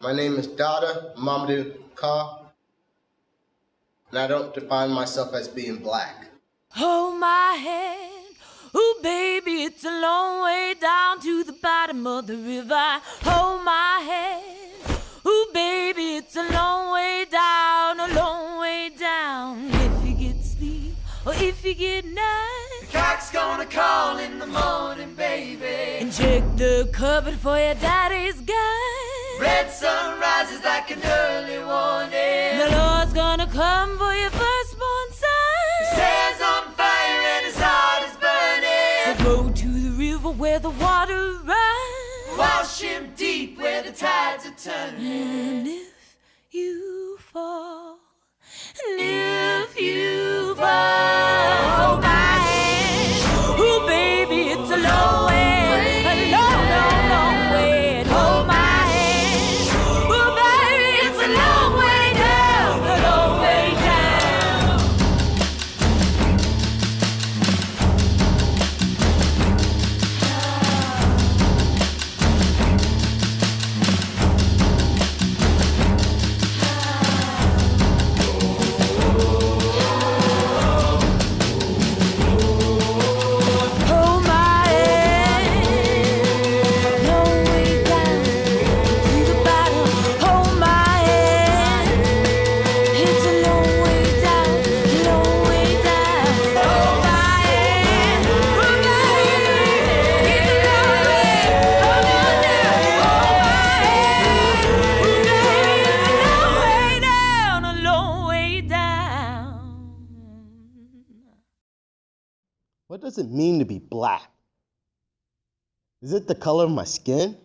My name is Dada Mamadou Ka, and I don't define myself as being black. Hold my hand, ooh baby, it's a long way down to the bottom of the river. Hold my hand, ooh baby, it's a long way down, a long way down. If you get sleep or if you get night, the cock's gonna call in the morning, baby. And check the cupboard for your daddy's guy. Red sun rises like an early warning. The Lord's gonna come for your firstborn son. His hair's on fire and his heart is burning. So go to the river where the water runs. Wash him deep where the tides are turning. And if you fall, and if you fall, hold my hand. Ooh, baby, it's a long way, a long, long, long way. And hold my hand. Ooh, baby, it's a long way down, a long way down. Hold my hand, long way down to the bottom. Hold my hand, it's a long way down, long way down. Hold my hand, oh baby, it's a long way. Hold on now, hold my hand, oh baby, it's a long way down, a long way down. What does it mean to be black? Is it the color of my skin?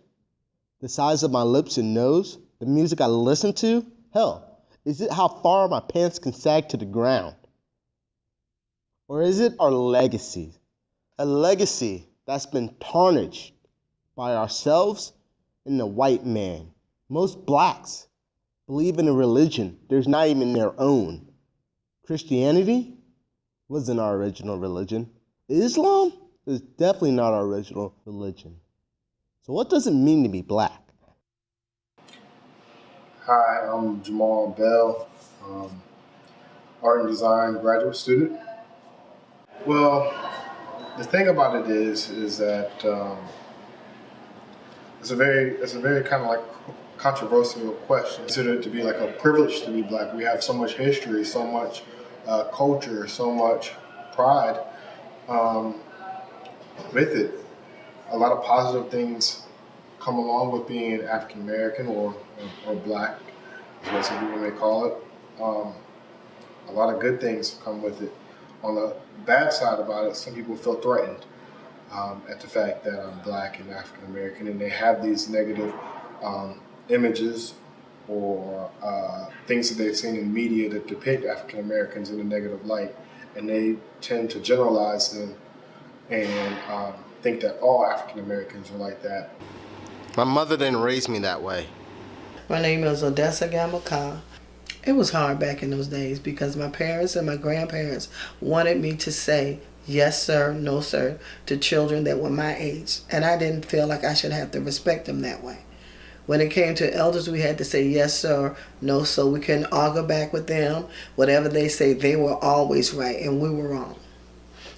The size of my lips and nose? The music I listen to? Hell, is it how far my pants can sag to the ground? Or is it our legacy? A legacy that's been tarnished by ourselves and the white man. Most blacks believe in a religion there's not even their own. Christianity wasn't our original religion. Islam is definitely not our original religion. So what does it mean to be black? Hi, I'm Jamal Bell, art and design graduate student. Well, the thing about it is that it's a very kind of like controversial question. Consider it to be like a privilege to be black. We have so much history, so much culture, so much pride with it. A lot of positive things come along with being African American or black, as some people may call it. A lot of good things come with it. On the bad side about it, some people feel threatened at the fact that I'm black and African American, and they have these negative images or things that they've seen in media that depict African Americans in a negative light, and they tend to generalize them and think that all African Americans are like that. My mother didn't raise me that way. My name is Odessa Gamaka. It was hard back in those days because my parents and my grandparents wanted me to say yes sir, no sir to children that were my age, and I didn't feel like I should have to respect them that way. When it came to elders, we had to say yes sir, no sir. We couldn't argue back with them. Whatever they say, they were always right and we were wrong.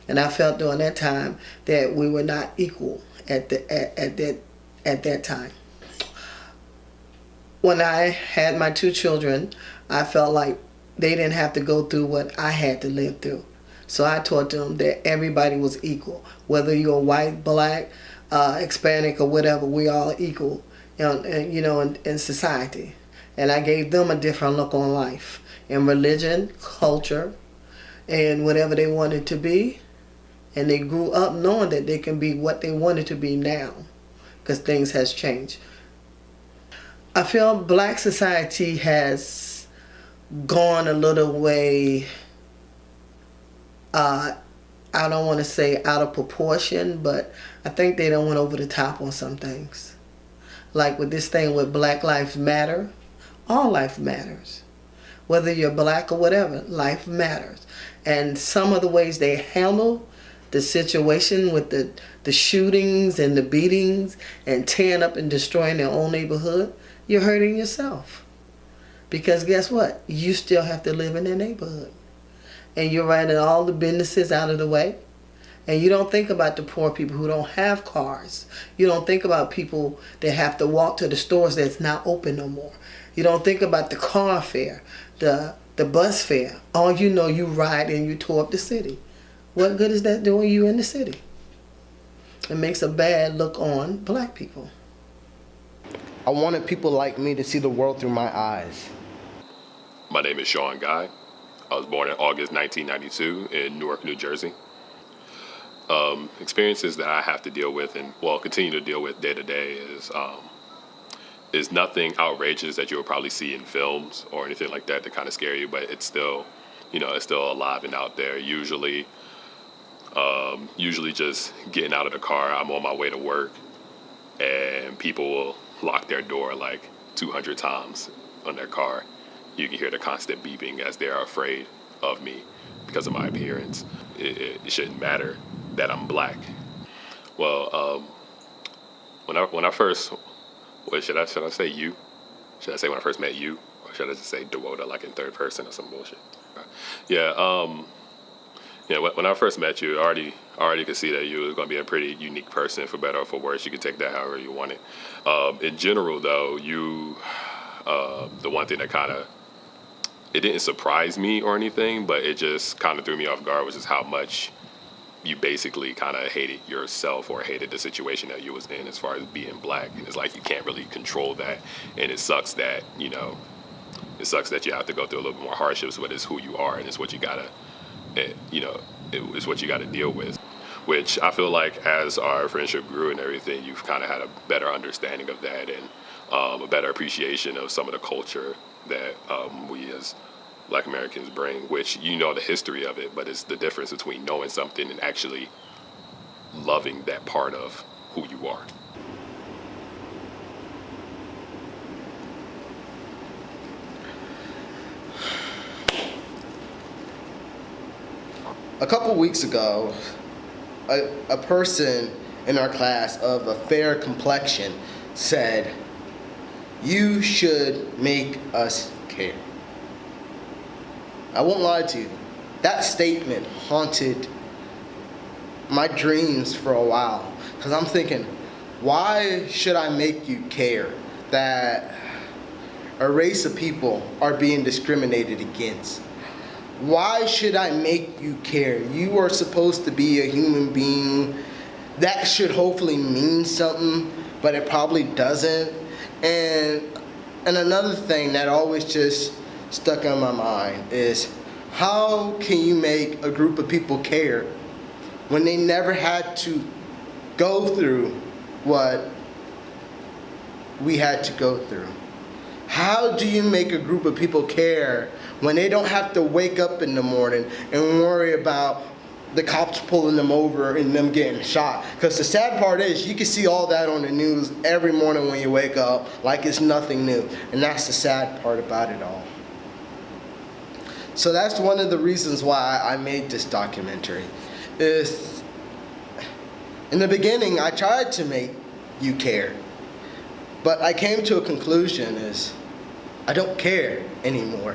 And I felt during that time that we were not equal at that time. When I had my two children, I felt like they didn't have to go through what I had to live through. So I taught them that everybody was equal. Whether you're white, black, Hispanic, or whatever, we all equal, in society. And I gave them a different look on life, in religion, culture, and whatever they wanted to be. And they grew up knowing that they can be what they wanted to be now, because things has changed. I feel black society has gone a little way, I don't want to say out of proportion, but I think they done went over the top on some things. Like with this thing with Black Lives Matter, all life matters. Whether you're black or whatever, life matters. And some of the ways they handle the situation with the shootings and the beatings and tearing up and destroying their own neighborhood, you're hurting yourself. Because guess what? You still have to live in their neighborhood. And you're writing all the businesses out of the way. And you don't think about the poor people who don't have cars. You don't think about people that have to walk to the stores that's not open no more. You don't think about the car fare, the bus fare. All you know, you ride and you tour up the city. What good is that doing you in the city? It makes a bad look on black people. I wanted people like me to see the world through my eyes. My name is Sean Guy. I was born in August 1992 in Newark, New Jersey. Experiences that I have to deal with and continue to deal with day to day is nothing outrageous that you'll probably see in films or anything like that to kind of scare you, but it's still, it's still alive and out there. Usually just getting out of the car, I'm on my way to work, and people will lock their door like 200 times on their car. You can hear the constant beeping as they're afraid of me because of my appearance. It shouldn't matter that I'm black. Well, when I first, should I say you? Should I say when I first met you? Or should I just say DeWoda, like in third person or some bullshit? Yeah, when I first met you, I already could see that you were going to be a pretty unique person, for better or for worse. You could take that however you want it. In general, though, the one thing that it didn't surprise me or anything, but it just kind of threw me off guard was just how much you basically kind of hated yourself or hated the situation that you was in as far as being black. And it's like you can't really control that. And it sucks that, you have to go through a little bit more hardships, but it's who you are and it's what you gotta, it's what you gotta deal with. Which I feel like as our friendship grew and everything, you've kind of had a better understanding of that and a better appreciation of some of the culture that we as Black Americans bring, which the history of it, but it's the difference between knowing something and actually loving that part of who you are. A couple weeks ago, a person in our class of a fair complexion said, "You should make us care." I won't lie to you. That statement haunted my dreams for a while. Because I'm thinking, why should I make you care that a race of people are being discriminated against? Why should I make you care? You are supposed to be a human being. That should hopefully mean something, but it probably doesn't. And another thing that always just stuck on my mind is, how can you make a group of people care when they never had to go through what we had to go through? How do you make a group of people care when they don't have to wake up in the morning and worry about the cops pulling them over and them getting shot? Because the sad part is, you can see all that on the news every morning when you wake up like it's nothing new. And that's the sad part about it all. So that's one of the reasons why I made this documentary. Is in the beginning, I tried to make you care. But I came to a conclusion is, I don't care anymore.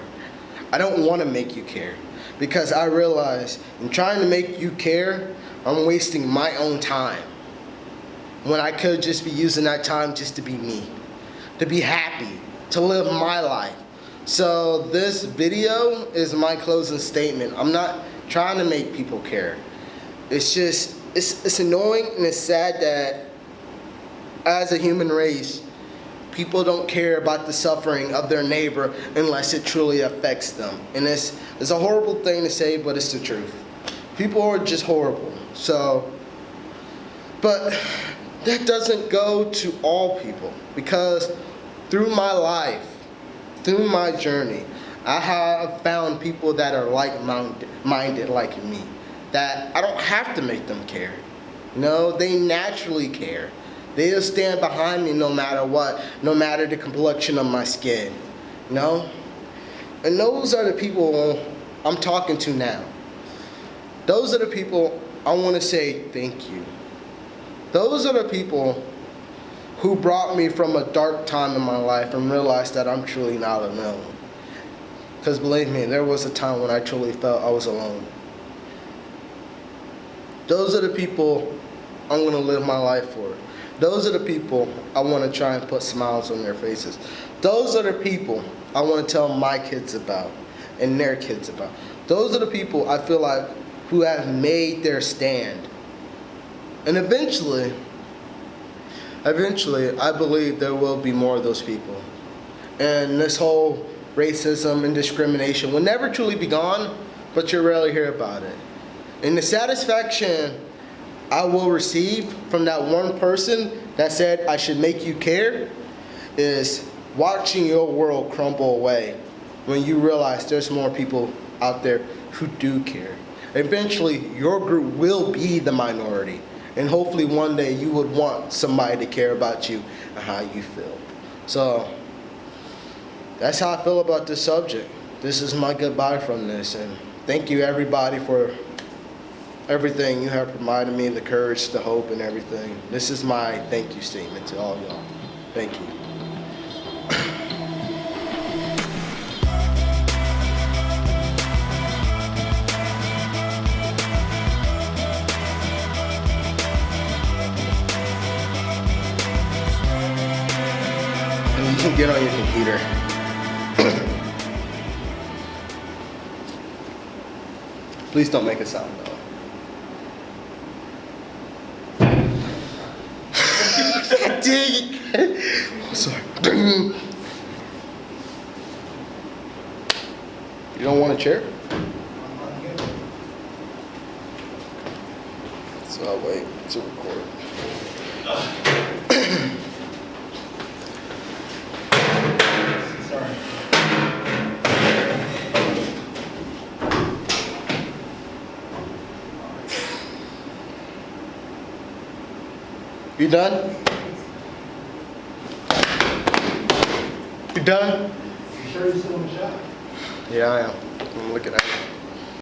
I don't want to make you care. Because I realize in trying to make you care, I'm wasting my own time. When I could just be using that time just to be me. To be happy. To live my life. So this video is my closing statement. I'm not trying to make people care. It's just, it's annoying and it's sad that as a human race, people don't care about the suffering of their neighbor unless it truly affects them. And it's a horrible thing to say, but it's the truth. People are just horrible. So, but that doesn't go to all people, because through my life, through my journey, I have found people that are like-minded like me, that I don't have to make them care. They naturally care. They'll stand behind me no matter what, no matter the complexion of my skin. And those are the people I'm talking to now. Those are the people I want to say thank you. Those are the people who brought me from a dark time in my life and realized that I'm truly not alone. Because believe me, there was a time when I truly felt I was alone. Those are the people I'm going to live my life for. Those are the people I want to try and put smiles on their faces. Those are the people I want to tell my kids about and their kids about. Those are the people I feel like who have made their stand. And eventually, I believe there will be more of those people. And this whole racism and discrimination will never truly be gone, but you'll rarely hear about it. And the satisfaction I will receive from that one person that said I should make you care is watching your world crumble away when you realize there's more people out there who do care. Eventually, your group will be the minority. And hopefully one day you would want somebody to care about you and how you feel. So that's how I feel about this subject. This is my goodbye from this. And thank you everybody for everything you have provided me, the courage, the hope, and everything. This is my thank you statement to all y'all. Thank you. You can get on your computer. Please don't make a sound though. I'm sorry. You don't want a chair? So I'll wait to record. You done? You done? You sure you're still in the shop? Yeah, I am. I'm looking at it.